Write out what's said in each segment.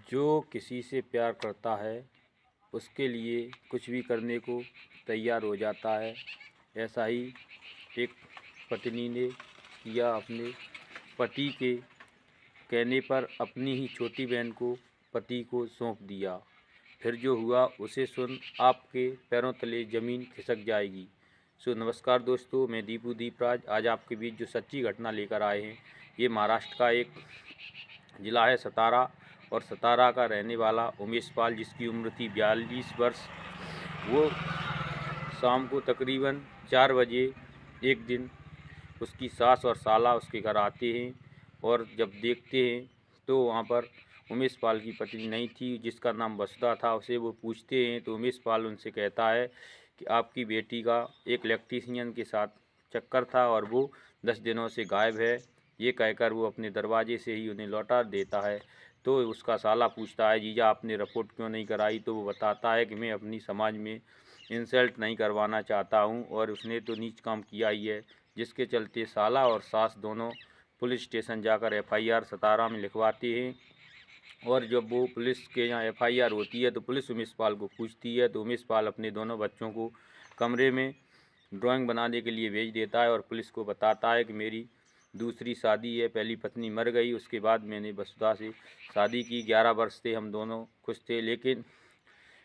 जो किसी से प्यार करता है उसके लिए कुछ भी करने को तैयार हो जाता है। ऐसा ही एक पत्नी ने किया। अपने पति के कहने पर अपनी ही छोटी बहन को पति को सौंप दिया। फिर जो हुआ उसे सुन आपके पैरों तले ज़मीन खिसक जाएगी। सो नमस्कार दोस्तों, मैं दीपू दीपराज आज आपके बीच जो सच्ची घटना लेकर आए हैं। ये महाराष्ट्र का एक ज़िला है सतारा, और सतारा का रहने वाला उमेश पाल, जिसकी उम्र थी 42 वर्ष। वो शाम को तकरीबन 4 बजे एक दिन उसकी सास और साला उसके घर आते हैं, और जब देखते हैं तो वहाँ पर उमेश पाल की पत्नी नहीं थी, जिसका नाम वसुधा था। उसे वो पूछते हैं तो उमेश पाल उनसे कहता है कि आपकी बेटी का एक इलेक्ट्रीशियन के साथ चक्कर था और वो 10 दिनों से गायब है। ये कहकर वो अपने दरवाजे से ही उन्हें लौटा देता है। तो उसका साला पूछता है, जीजा आपने रिपोर्ट क्यों नहीं कराई? तो वो बताता है कि मैं अपनी समाज में इंसल्ट नहीं करवाना चाहता हूँ, और उसने तो नीच काम किया ही है। जिसके चलते साला और सास दोनों पुलिस स्टेशन जाकर एफआईआर सतारा में लिखवाते हैं। और जब वो पुलिस के यहाँ एफआईआर होती है तो पुलिस उमेश पाल को पूछती है, तो उमेश पाल अपने दोनों बच्चों को कमरे में ड्राइंग बनाने के लिए भेज देता है और पुलिस को बताता है कि मेरी दूसरी शादी है, पहली पत्नी मर गई, उसके बाद मैंने वसुधा से शादी की। 11 वर्ष से हम दोनों खुश थे, लेकिन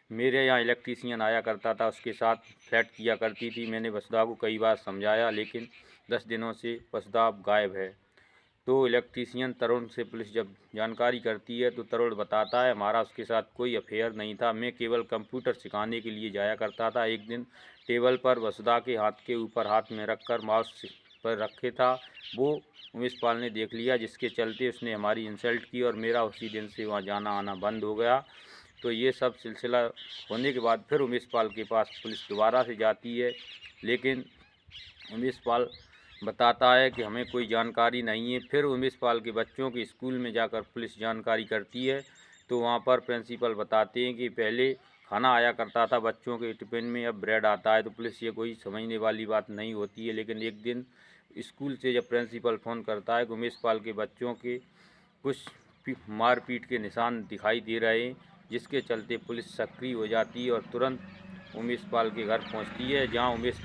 मेरे यहाँ इलेक्ट्रीशियन आया करता था, उसके साथ फ्लैट किया करती थी। मैंने वसुधा को कई बार समझाया, लेकिन 10 दिनों से वसुधा अब गायब है। तो इलेक्ट्रीशियन तरुण से पुलिस जब जानकारी करती है तो तरुण बताता है, हमारा उसके साथ कोई अफेयर नहीं था, मैं केवल कंप्यूटर सिखाने के लिए जाया करता था। एक दिन टेबल पर वसुधा के हाथ के ऊपर हाथ में रखकर माउस पर रखे था, वो उमेश पाल ने देख लिया, जिसके चलते उसने हमारी इंसल्ट की और मेरा उसी दिन से वहाँ जाना आना बंद हो गया। तो ये सब सिलसिला होने के बाद फिर उमेश पाल के पास पुलिस दोबारा से जाती है, लेकिन उमेश पाल बताता है कि हमें कोई जानकारी नहीं है। फिर उमेश पाल के बच्चों के स्कूल में जाकर पुलिस जानकारी करती है, तो वहाँ पर प्रिंसिपल बताते हैं कि पहले खाना आया करता था बच्चों के टिफ़िन में, अब ब्रेड आता है। तो पुलिस ये कोई समझने वाली बात नहीं होती है। लेकिन एक दिन स्कूल से जब प्रिंसिपल फ़ोन करता है कि उमेश पाल के बच्चों के कुछ मारपीट के निशान दिखाई दे रहे हैं, जिसके चलते पुलिस सक्रिय हो जाती है और तुरंत उमेश पाल के घर पहुंचती है, जहां उमेश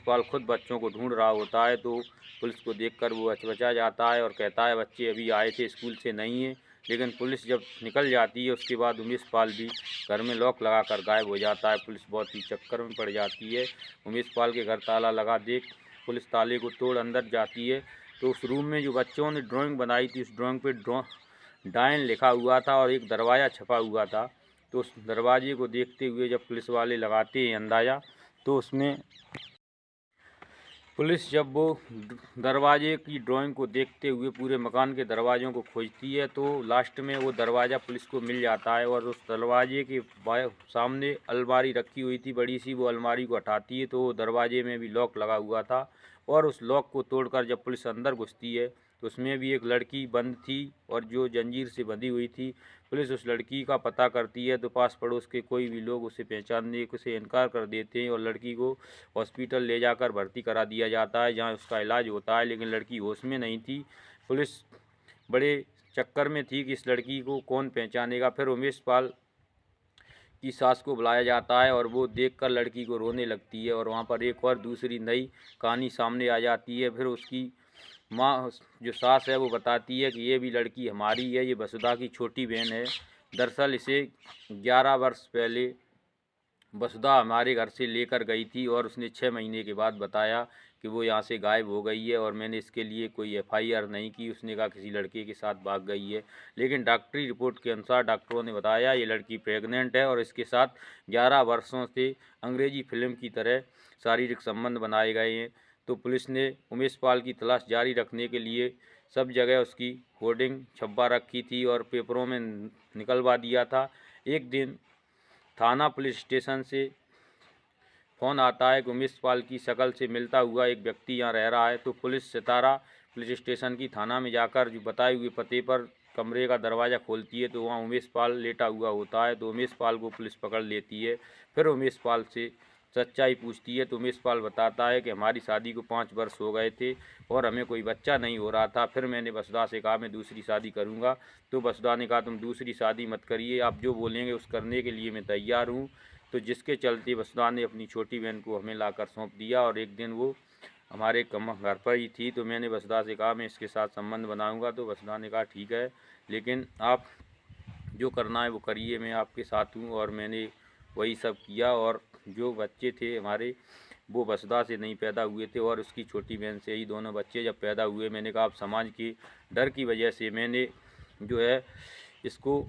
पाल खुद बच्चों को ढूंढ रहा होता है। तो पुलिस को देखकर वो हचमचा जाता है और कहता है, बच्चे अभी आए थे, स्कूल से नहीं है। लेकिन पुलिस जब निकल जाती है उसके बाद उमेश पाल भी घर में लॉक लगाकर गायब हो जाता है। पुलिस बहुत ही चक्कर में पड़ जाती है। उमेश पाल के घर ताला लगा देख पुलिस ताले को तोड़ अंदर जाती है, तो उस रूम में जो बच्चों ने ड्राइंग बनाई थी, उस ड्राइंग पे डायन लिखा हुआ था और एक दरवाज़ा छपा हुआ था। तो उस दरवाजे को देखते हुए जब पुलिस वाले लगाते हैं अंदाज़ा, तो उसमें पुलिस जब वो दरवाजे की ड्राइंग को देखते हुए पूरे मकान के दरवाज़ों को खोजती है, तो लास्ट में वो दरवाज़ा पुलिस को मिल जाता है। और उस दरवाजे के सामने अलमारी रखी हुई थी बड़ी सी, वो अलमारी को हटाती है तो दरवाजे में भी लॉक लगा हुआ था। और उस लॉक को तोड़कर जब पुलिस अंदर घुसती है तो उसमें भी एक लड़की बंद थी और जो जंजीर से बंधी हुई थी। पुलिस उस लड़की का पता करती है तो पास पड़ोस के कोई भी लोग उसे पहचानने से इनकार कर देते हैं, और लड़की को हॉस्पिटल ले जाकर भर्ती करा दिया जाता है, जहां उसका इलाज होता है। लेकिन लड़की होश में नहीं थी। पुलिस बड़े चक्कर में थी कि इस लड़की को कौन पहचानेगा। फिर उमेश पाल की सास को बुलाया जाता है और वो देखकर लड़की को रोने लगती है, और वहाँ पर एक और दूसरी नई कहानी सामने आ जाती है। फिर उसकी माँ जो सास है वो बताती है कि ये भी लड़की हमारी है, ये वसुधा की छोटी बहन है। दरअसल इसे 11 वर्ष पहले वसुधा हमारे घर से लेकर गई थी, और उसने 6 महीने के बाद बताया कि वो यहाँ से गायब हो गई है, और मैंने इसके लिए कोई एफआईआर नहीं की। उसने कहा किसी लड़के के साथ भाग गई है। लेकिन डॉक्टरी रिपोर्ट के अनुसार डॉक्टरों ने बताया ये लड़की प्रेग्नेंट है, और इसके साथ 11 वर्षों से अंग्रेजी फिल्म की तरह शारीरिक संबंध बनाए गए हैं। तो पुलिस ने उमेश पाल की तलाश जारी रखने के लिए सब जगह उसकी होर्डिंग छपवा रखी थी और पेपरों में निकलवा दिया था। एक दिन थाना पुलिस स्टेशन से फ़ोन आता है कि उमेश पाल की शक्ल से मिलता हुआ एक व्यक्ति यहाँ रह रहा है। तो पुलिस सतारा पुलिस स्टेशन की थाना में जाकर जो बताए हुए पते पर कमरे का दरवाज़ा खोलती है, तो वहाँ उमेश पाल लेटा हुआ होता है। तो उमेश पाल को पुलिस पकड़ लेती है। फिर उमेश पाल से सच्चाई पूछती है तो उमेश पाल बताता है कि हमारी शादी को 5 वर्ष हो गए थे और हमें कोई बच्चा नहीं हो रहा था। फिर मैंने वसुधा से कहा मैं दूसरी शादी करूंगा, तो वसुधा ने कहा तुम दूसरी शादी मत करिए, आप जो बोलेंगे उस करने के लिए मैं तैयार हूँ। तो जिसके चलते वसुधा ने अपनी छोटी बहन को हमें लाकर सौंप दिया और एक दिन वो हमारे घर पर ही थी। तो मैंने वसुधा से कहा मैं इसके साथ संबंध बनाऊँगा, तो वसुधा ने कहा ठीक है, लेकिन आप जो करना है वो करिए, मैं आपके साथ हूँ। और मैंने वही सब किया और जो बच्चे थे हमारे वो वसुधा से नहीं पैदा हुए थे और उसकी छोटी बहन से ही दोनों बच्चे जब पैदा हुए, मैंने कहा अब समाज के डर की वजह से मैंने जो है इसको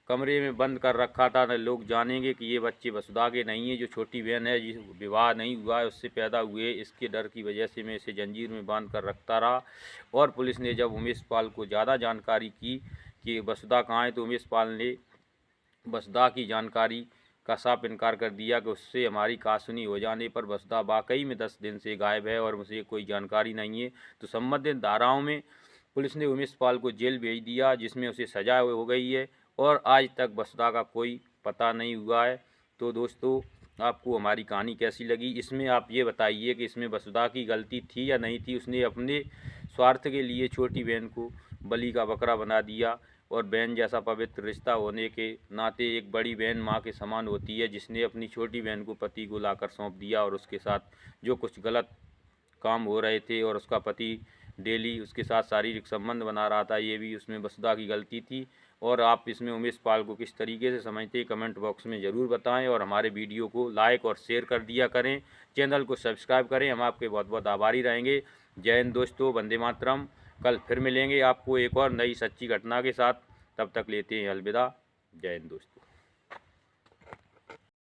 कमरे में बंद कर रखा था, न लोग जानेंगे कि ये बच्चे वसुधा के नहीं है, जो छोटी बहन है जिस विवाह नहीं हुआ है उससे पैदा हुए, इसके डर की वजह से मैं इसे जंजीर में बांध कर रखता रहा। और पुलिस ने जब उमेश पाल को ज़्यादा जानकारी की कि वसुधा कहाँ है, तो उमेश पाल ने वसुधा की जानकारी का साफ इनकार कर दिया कि उससे हमारी कहासुनी हो जाने पर वसुधा वाकई में 10 दिन से गायब है और मुझे कोई जानकारी नहीं है। तो संबंधित धाराओं में पुलिस ने उमेश पाल को जेल भेज दिया, जिसमें उसे सजा हो गई है और आज तक वसुधा का कोई पता नहीं हुआ है। तो दोस्तों, आपको हमारी कहानी कैसी लगी, इसमें आप ये बताइए कि इसमें वसुधा की गलती थी या नहीं थी। उसने अपने स्वार्थ के लिए छोटी बहन को बलि का बकरा बना दिया और बहन जैसा पवित्र रिश्ता होने के नाते एक बड़ी बहन माँ के समान होती है, जिसने अपनी छोटी बहन को पति को लाकर सौंप दिया और उसके साथ जो कुछ गलत काम हो रहे थे और उसका पति डेली उसके साथ शारीरिक संबंध बना रहा था, ये भी उसमें वसुधा की गलती थी। और आप इसमें उमेश पाल को किस तरीके से समझते हैं कमेंट बॉक्स में ज़रूर बताएं और हमारे वीडियो को लाइक और शेयर कर दिया करें, चैनल को सब्सक्राइब करें। हम आपके बहुत बहुत आभारी रहेंगे। जय हिंद दोस्तों, वंदे मातरम। कल फिर मिलेंगे आपको एक और नई सच्ची घटना के साथ, तब तक लेते हैं अलविदा। जय हिंद दोस्तों।